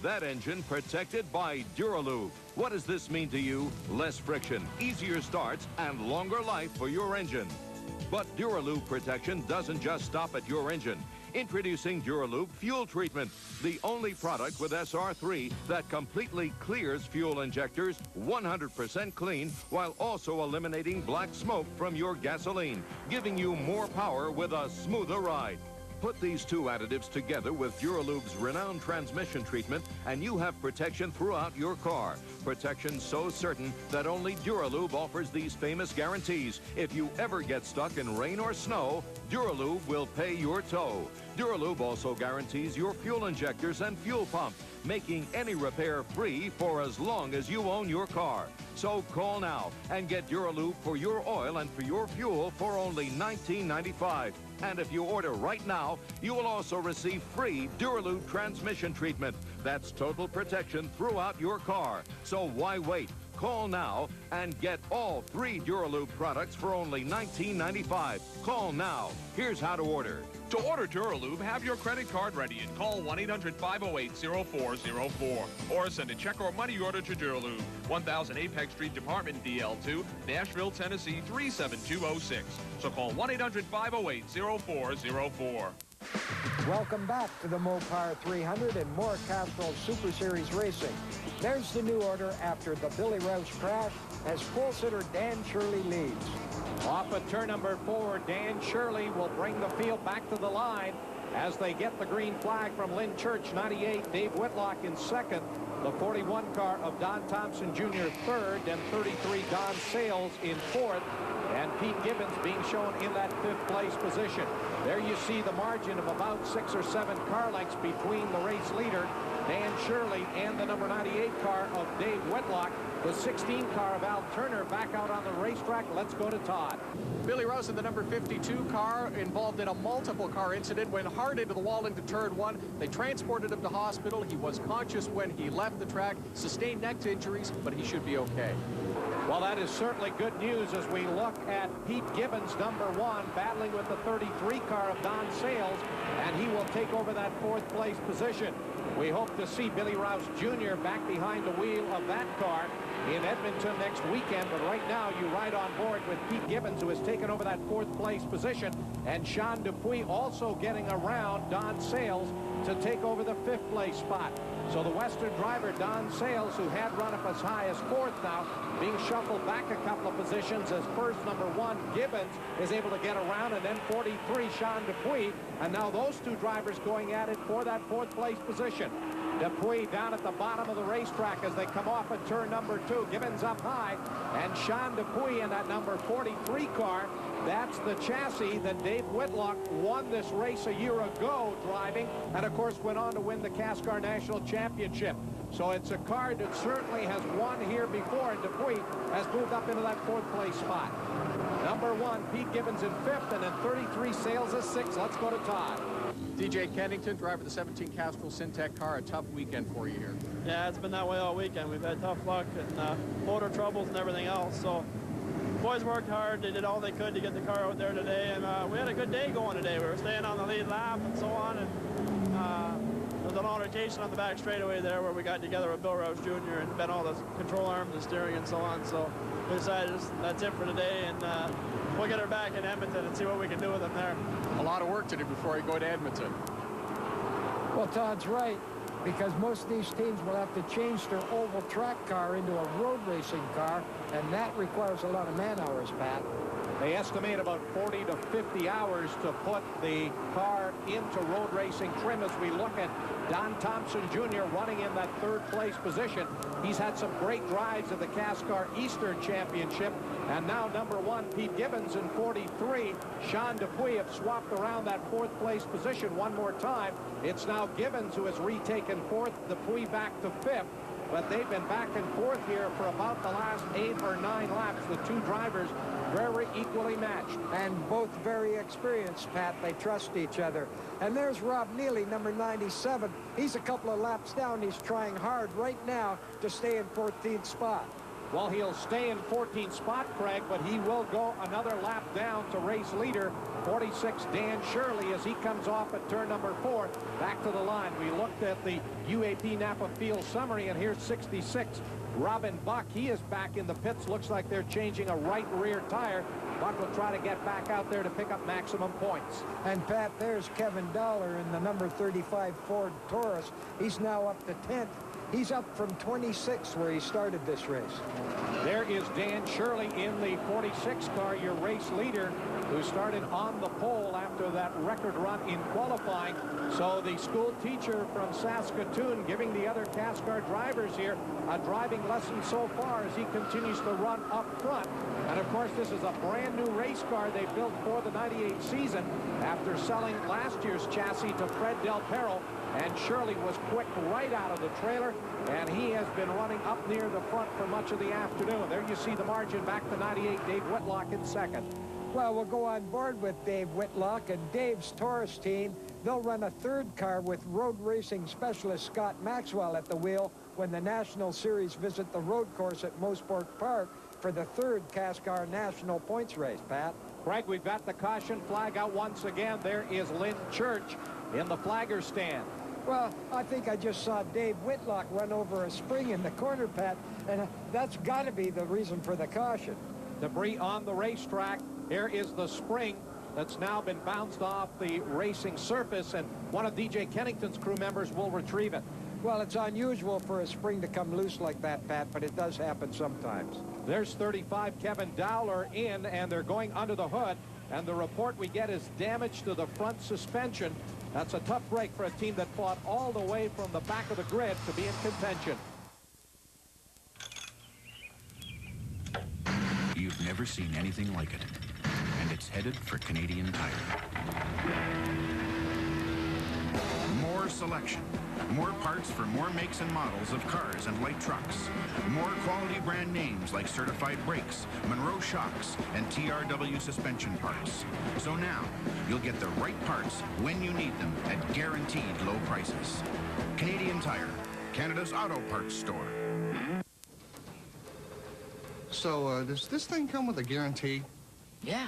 That engine protected by Duralube. What does this mean to you? Less friction, easier starts, and longer life for your engine. But Duralube protection doesn't just stop at your engine. Introducing Duralube Fuel Treatment, the only product with SR3 that completely clears fuel injectors 100% clean while also eliminating black smoke from your gasoline, giving you more power with a smoother ride. Put these two additives together with Duralube's renowned transmission treatment, and you have protection throughout your car. Protection so certain that only Duralube offers these famous guarantees. If you ever get stuck in rain or snow, Duralube will pay your tow. Duralube also guarantees your fuel injectors and fuel pump, making any repair free for as long as you own your car. So call now and get Duralube for your oil and for your fuel for only $19.95. And if you order right now, you will also receive free Duralube transmission treatment. That's total protection throughout your car. So why wait? Call now and get all 3 Duralube products for only $19.95. Call now. Here's how to order. To order Duralube, have your credit card ready and call 1-800-508-0404. Or send a check or money order to Duralube, 1000 Apex Street, Department DL2, Nashville, Tennessee 37206. So call 1-800-508-0404. Welcome back to the Mopar 300 and more Castrol Super Series racing. There's the new order after the Billy Rouse crash as pole sitter Dan Shirley leads. Off at turn number 4, Dan Shirley will bring the field back to the line as they get the green flag from Lynn Church, 98, Dave Whitlock in second, the 41 car of Don Thompson Jr. third, and 33 Don Sales in fourth, and Pete Gibbons being shown in that 5th place position. There you see the margin of about 6 or 7 car lengths between the race leader, Dan Shirley, and the number 98 car of Dave Whitlock. The 16 car of Al Turner back out on the racetrack. Let's go to Todd. Billy Rouse in the number 52 car involved in a multiple car incident, went hard into the wall into turn 1. They transported him to hospital. He was conscious when he left the track, sustained neck injuries, but he should be okay. Well, that is certainly good news as we look at Pete Gibbons, number 1, battling with the 33 car of Don Sales, and he will take over that 4th place position. We hope to see Billy Rouse Jr. back behind the wheel of that car in Edmonton next weekend, but right now you ride on board with Pete Gibbons, who has taken over that 4th place position, and Sean Dupuis also getting around Don Sales to take over the 5th place spot. So the Western driver, Don Sales, who had run up as high as 4th now, being shuffled back a couple of positions as first number 1, Gibbons, is able to get around, and then 43, Sean Dupuis, and now those 2 drivers going at it for that 4th place position. Dupuis down at the bottom of the racetrack as they come off at turn number 2. Gibbons up high, and Sean Dupuis in that number 43 car. That's the chassis that Dave Whitlock won this race a year ago driving, and of course went on to win the Cascar National Championship. So it's a car that certainly has won here before, and Dupuis has moved up into that 4th place spot. Number 1, Pete Gibbons in 5th, and then 33 Sales is 6th. Let's go to Todd. DJ Kennington, driver of the 17 Castrol Syntec car. A tough weekend for you here. Yeah, it's been that way all weekend. We've had tough luck and motor troubles and everything else. So boys worked hard. They did all they could to get the car out there today, and we had a good day going today. We were staying on the lead lap and so on, and there was an altercation on the back straightaway there where we got together with Bill Rouse Jr. and bent all the control arms and steering and so on. So we decided that's it for today, and we'll get her back in Edmonton and see what we can do with them there. A lot of work to do before you go to Edmonton. Well, Todd's right, because most of these teams will have to change their oval track car into a road racing car, and that requires a lot of man hours, Pat. They estimate about 40 to 50 hours to put the car into road racing trim as we look at Don Thompson Jr. running in that 3rd place position. He's had some great drives in the Cascar Eastern Championship, and now number 1, Pete Gibbons in 43. Sean Dupuis have swapped around that 4th place position one more time. It's now Gibbons who has retaken 4th, Dupuis back to 5th. But they've been back and forth here for about the last 8 or 9 laps. The 2 drivers very equally matched. And both very experienced, Pat. They trust each other. And there's Rob Neely, number 97. He's a couple of laps down. He's trying hard right now to stay in 14th spot. Well, he'll stay in 14th spot, Craig, but he will go another lap down to race leader 46 Dan Shirley as he comes off at turn number 4 back to the line. We looked at the UAP Napa Field summary, and here's 66 Robin Buck. He is back in the pits. Looks like they're changing a right rear tire. Buck will try to get back out there to pick up maximum points. And Pat, there's Kevin Dollar in the number 35 Ford Taurus. He's now up to 10th. He's up from 26 where he started this race. There is Dan Shirley in the 46 car, your race leader. who started on the pole after that record run in qualifying. So the school teacher from Saskatoon giving the other Cascar drivers here a driving lesson so far as he continues to run up front. And of course, this is a brand new race car they built for the '98 season after selling last year's chassis to Fred Del Perro. And Shirley was quick right out of the trailer, and he has been running up near the front for much of the afternoon. There you see the margin back to 98, Dave Whitlock in second. Well, we'll go on board with Dave Whitlock and Dave's Taurus team. They'll run a third car with road racing specialist Scott Maxwell at the wheel when the National Series visit the road course at Mosport Park for the third Cascar National Points race, Pat. Greg, we've got the caution flag out once again. There is Lynn Church in the flagger stand. Well, I think I just saw Dave Whitlock run over a spring in the corner, Pat, and that's got to be the reason for the caution. Debris on the racetrack. Here is the spring that's now been bounced off the racing surface, and one of DJ Kennington's crew members will retrieve it. Well, it's unusual for a spring to come loose like that, Pat, but it does happen sometimes. There's 35 Kevin Dowler in, and they're going under the hood, and the report we get is damage to the front suspension. That's a tough break for a team that fought all the way from the back of the grid to be in contention. You've never seen anything like it, and it's headed for Canadian Tire. More selection, more parts for more makes and models of cars and light trucks, more quality brand names like Certified Brakes, Monroe Shocks, and TRW suspension parts. So now, you'll get the right parts when you need them at guaranteed low prices. Canadian Tire, Canada's auto parts store. So, does this thing come with a guarantee? Yeah.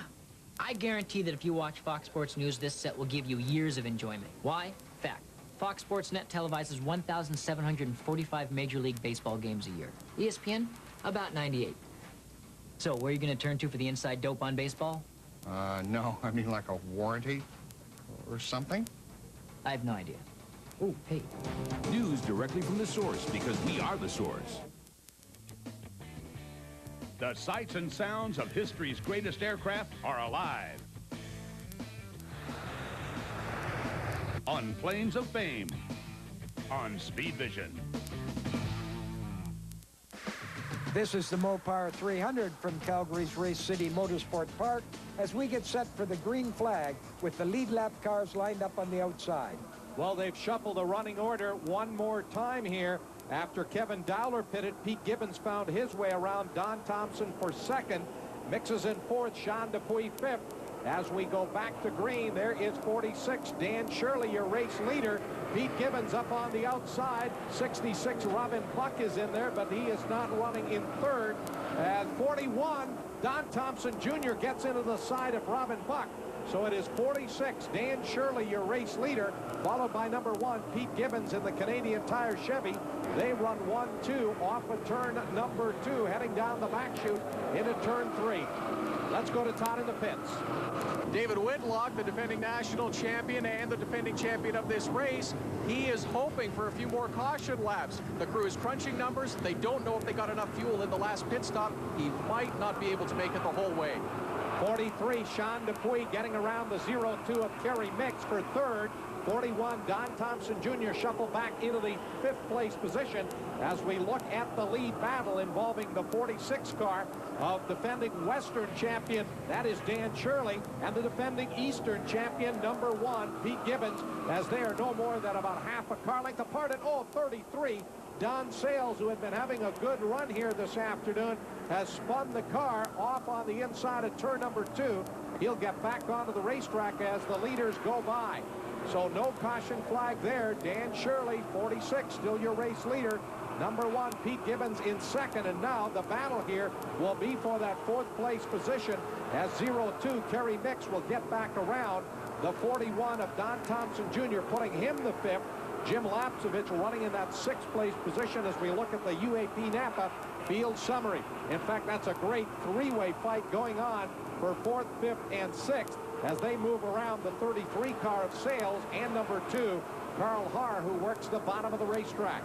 I guarantee that if you watch Fox Sports News, this set will give you years of enjoyment. Why? Fact. Fox Sports Net televises 1,745 Major League Baseball games a year. ESPN, about 98. So, where are you going to turn to for the inside dope on baseball? No. I mean like a warranty or something? I have no idea. Oh, hey. News directly from the source, because we are the source. The sights and sounds of history's greatest aircraft are alive. On Planes of Fame, on Speed Vision. This is the Mopar 300 from Calgary's Race City Motorsport Park as we get set for the green flag with the lead lap cars lined up on the outside. Well, they've shuffled the running order one more time here. After Kevin Dowler pitted, Pete Gibbons found his way around. Don Thompson for second. Mixes in fourth. Sean Dupuis fifth. As we go back to green, there is 46. Dan Shirley, your race leader. Pete Gibbons up on the outside. 66, Robin Buck is in there, but he is not running in third. At 41, Don Thompson Jr. gets into the side of Robin Buck. So it is 46, Dan Shirley, your race leader, followed by number 1, Pete Gibbons in the Canadian Tire Chevy. They run 1-2 off of turn number 2, heading down the back chute into turn 3. Let's go to Todd in the pits. David Whitlock, the defending national champion and the defending champion of this race, he is hoping for a few more caution laps. The crew is crunching numbers. They don't know if they got enough fuel in the last pit stop. He might not be able to make it the whole way. 43, Sean Dupuis getting around the 0-2 of Kerry Mix for third. 41, Don Thompson Jr. shuffled back into the 5th place position as we look at the lead battle involving the 46 car of defending Western champion, that is Dan Shirley, and the defending Eastern champion, number 1, Pete Gibbons, as they are no more than about half a car length apart at 33. Don Sales, who had been having a good run here this afternoon, has spun the car off on the inside of turn number 2. He'll get back onto the racetrack as the leaders go by. So no caution flag there. Dan Shirley, 46, still your race leader. Number 1, Pete Gibbons in second. And now the battle here will be for that 4th place position as 0-2, Kerry Mix will get back around. The 41 of Don Thompson Jr. putting him the 5th. Jim Lapsovich running in that 6th place position as we look at the UAP Napa field summary. In fact, that's a great three-way fight going on for 4th, 5th, and 6th as they move around the 33 car of Sales and number 2, Carl Haar, who works the bottom of the racetrack.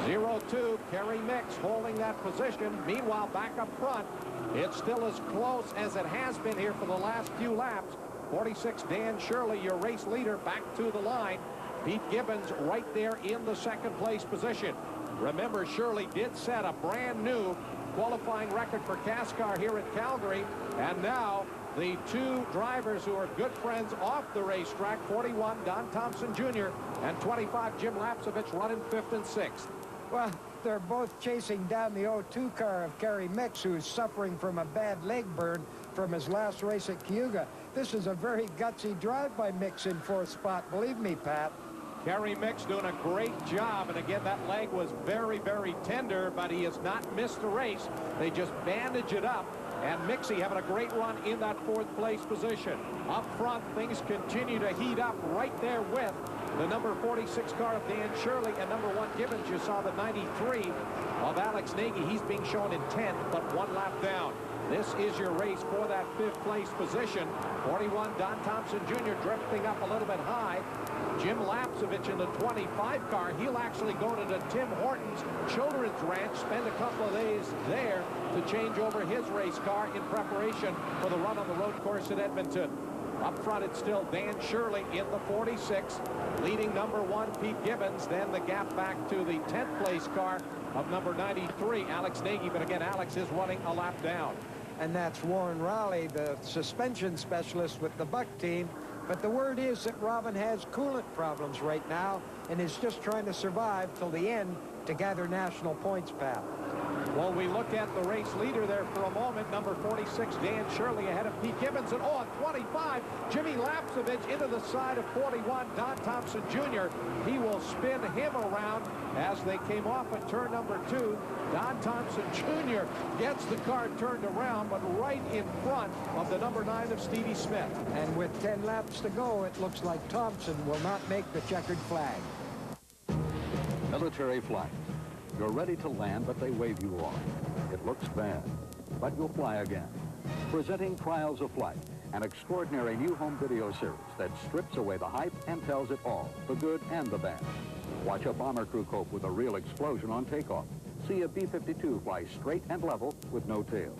0-2, Kerry Mix holding that position. Meanwhile, back up front, it's still as close as it has been here for the last few laps. 46, Dan Shirley, your race leader, back to the line. Pete Gibbons right there in the second place position. Remember, Shirley did set a brand new qualifying record for Cascar here at Calgary. And now the two drivers who are good friends off the racetrack, 41, Don Thompson Jr., and 25, Jim Lapsovich, running 5th and 6th. Well, they're both chasing down the 0-2 car of Kerry Mix, who's suffering from a bad leg burn from his last race at Cayuga. This is a very gutsy drive by Mix in 4th spot, believe me, Pat. Kerry Mix doing a great job, and again, that leg was very, very tender, but he has not missed the race. They just bandage it up, and Mixie having a great run in that 4th place position. Up front, things continue to heat up right there with the number 46 car of Dan Shirley and number 1 Gibbons. You saw the 93 of Alex Nagy. He's being shown in 10th, but 1 lap down. This is your race for that 5th place position. 41, Don Thompson Jr. drifting up a little bit high. Jim Lapsovich in the 25 car. He'll actually go to the Tim Hortons Children's Ranch, spend a couple of days there to change over his race car in preparation for the run on the road course at Edmonton. Up front, it's still Dan Shirley in the 46, leading number 1, Pete Gibbons. Then the gap back to the 10th place car of number 93, Alex Nagy. But again, Alex is running a lap down. And that's Warren Raleigh, the suspension specialist with the Buck team. But the word is that Robin has coolant problems right now and is just trying to survive till the end to gather national points, Pat. Well, we look at the race leader there for a moment. Number 46, Dan Shirley, ahead of Pete Gibbons. And on 25, Jimmy Lapsovich into the side of 41, Don Thompson Jr. He will spin him around as they came off at turn number 2. Don Thompson Jr. gets the car turned around, but right in front of the number 9 of Stevie Smith. And with 10 laps to go, it looks like Thompson will not make the checkered flag. Military flight. You're ready to land, but they wave you off. It looks bad, but you'll fly again. Presenting Trials of Flight, an extraordinary new home video series that strips away the hype and tells it all, the good and the bad. Watch a bomber crew cope with a real explosion on takeoff. See a B-52 fly straight and level with no tail.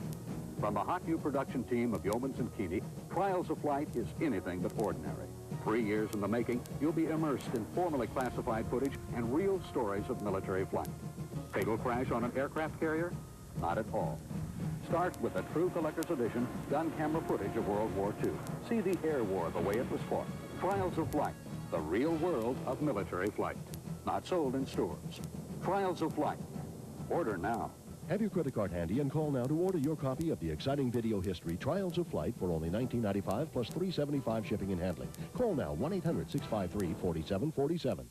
From the hot new production team of Yeomans and Keeney, Trials of Flight is anything but ordinary. 3 years in the making, you'll be immersed in formally classified footage and real stories of military flight. Fatal crash on an aircraft carrier? Not at all. Start with a true collector's edition gun camera footage of World War II. See the air war the way it was fought. Trials of Flight, the real world of military flight. Not sold in stores. Trials of Flight. Order now. Have your credit card handy and call now to order your copy of the exciting video history, Trials of Flight, for only $19.95 plus $3.75 shipping and handling. Call now, 1-800-653-4747.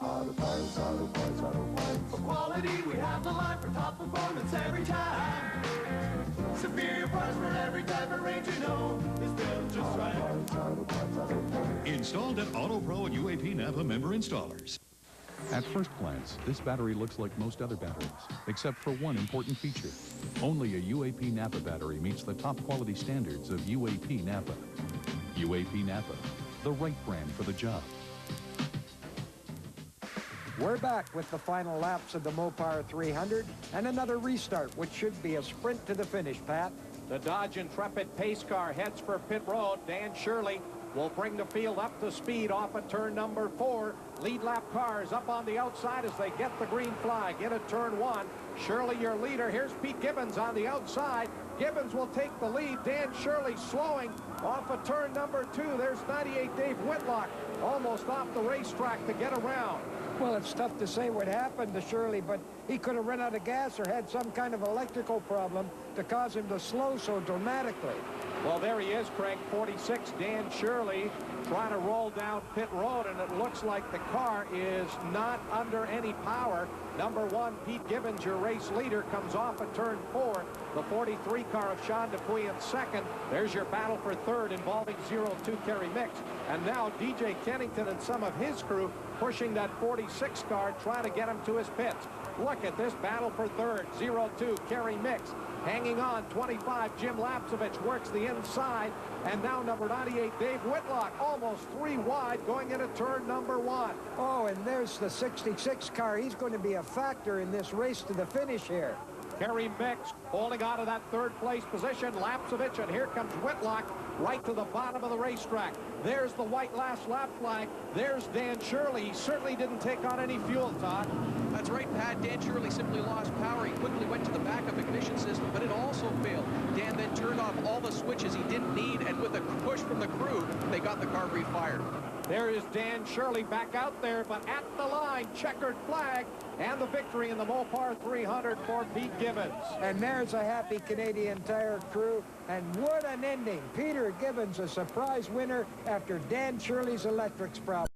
Auto Parts, Auto Parts, Auto Parts. For quality, we have the line for top performance every time. Superior parts for every type of range, you know, is built just right. Auto Parts, Auto Parts. Installed at Auto Pro and UAP Napa member installers. At first glance, this battery looks like most other batteries, except for one important feature. Only a UAP Napa battery meets the top quality standards of UAP Napa. UAP Napa, the right brand for the job. We're back with the final laps of the Mopar 300 and another restart, which should be a sprint to the finish, Pat. The Dodge Intrepid pace car heads for pit road. Dan Shirley will bring the field up to speed off at turn number 4. Lead lap cars up on the outside as they get the green flag into turn 1. Shirley, your leader. Here's Pete Gibbons on the outside. Gibbons will take the lead. Dan Shirley slowing off of turn number 2. There's 98 Dave Whitlock almost off the racetrack to get around. Well, it's tough to say what happened to Shirley, but he could have run out of gas or had some kind of electrical problem to cause him to slow so dramatically. Well, there he is, Craig. 46, Dan Shirley, trying to roll down pit road, and it looks like the car is not under any power. Number 1, Pete Gibbons, your race leader, comes off at turn 4. The 43 car of Sean Dupuy in second. There's your battle for third involving 02 Kerry Mix. And now DJ Kennington and some of his crew pushing that 46 car, trying to get him to his pits. Look at this battle for third. 02 Kerry Mix Hanging on, 25, Jim Lapsevich works the inside. And now number 98, Dave Whitlock, almost 3 wide going into turn number 1. Oh, and there's the 66 car. He's going to be a factor in this race to the finish here. Kerry Mix holding on to that third-place position. Lapsevich, and here comes Whitlock right to the bottom of the racetrack. There's the white last lap flag. There's Dan Shirley. He certainly didn't take on any fuel, Todd. That's right, Pat. Dan Shirley simply lost power. He quickly went to the backup ignition system, but it also failed. Dan then turned off all the switches he didn't need, and with a push from the crew, they got the car refired. There is Dan Shirley back out there, but at the line, checkered flag, and the victory in the Mopar 300 for Pete Gibbons. And there's a happy Canadian Tire crew, and what an ending. Peter Gibbons, a surprise winner after Dan Shirley's electrics problem.